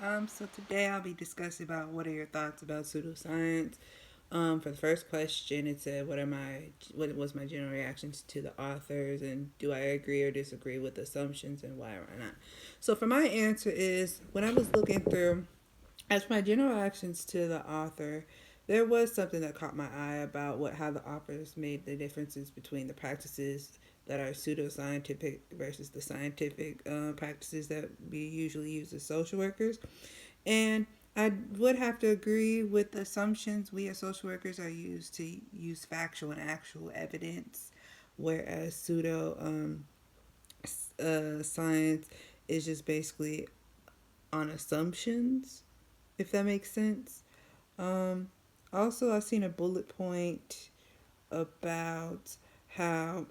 So today I'll be discussing about what are your thoughts about pseudoscience. For the first question, it said, what was my general reactions to the authors, and do I agree or disagree with assumptions, and why or why not?" So for my answer is, when I was looking through, as for my general reactions to the author, there was something that caught my eye about how the authors made the differences between the practices that are pseudoscientific versus the scientific practices that we usually use as social workers. And I would have to agree with the assumptions. We as social workers are used to use factual and actual evidence, whereas science is just basically on assumptions, if that makes sense. Um, Also, I've seen a bullet point about how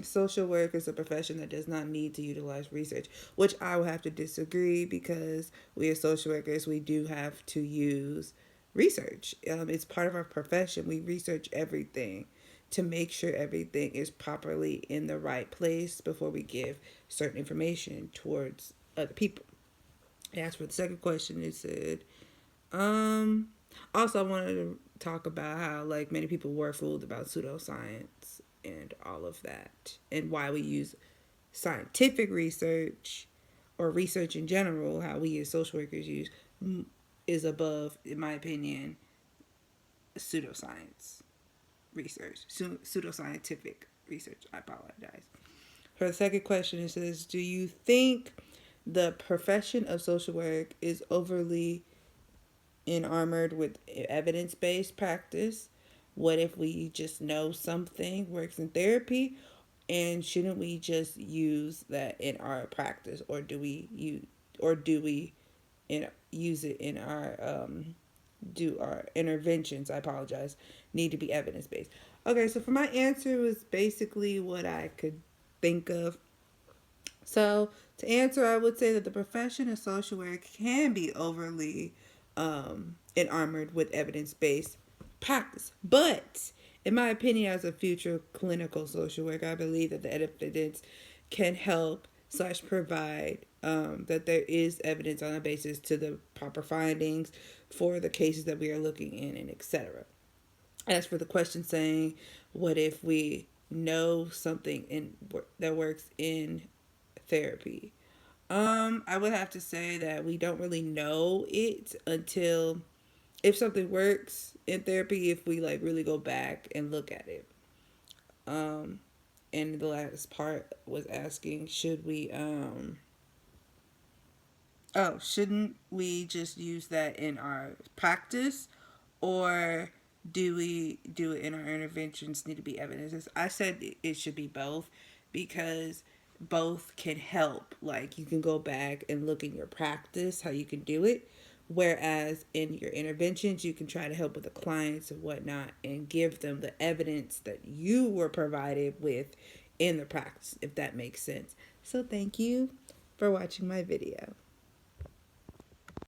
social work is a profession that does not need to utilize research, which I would have to disagree, because we as social workers, we do have to use research. It's part of our profession. We research everything to make sure everything is properly in the right place before we give certain information towards other people. As for the second question, it said, um, also, I wanted to talk about how, like, many people were fooled about pseudoscience and all of that, and why we use scientific research or research in general, how we as social workers use, is above, in my opinion, pseudoscience research, pseudoscientific research. I apologize. For the second question, it says, do you think the profession of social work is overly armored with evidence based practice? What if we just know something works in therapy, and shouldn't we just use that in our practice, or do we use it in our do our interventions? I apologize. Need to be evidence based. Okay, so for my answer was basically what I could think of. So to answer, I would say that the profession of social work can be overly armored with evidence based practice. But in my opinion, as a future clinical social worker, I believe that the evidence can help slash provide that there is evidence on a basis to the proper findings for the cases that we are looking in, and etc. As for the question saying, what if we know something that works in therapy? I would have to say that we don't really know it until, if something works in therapy, if we like really go back and look at it. Um, and the last part was asking, shouldn't we just use that in our practice, or do we do it in our interventions? Need to be evidence. I said it should be both, because both can help. Like, you can go back and look in your practice how you can do it, whereas in your interventions you can try to help with the clients and whatnot and give them the evidence that you were provided with in the practice, if that makes sense. So thank you for watching my video.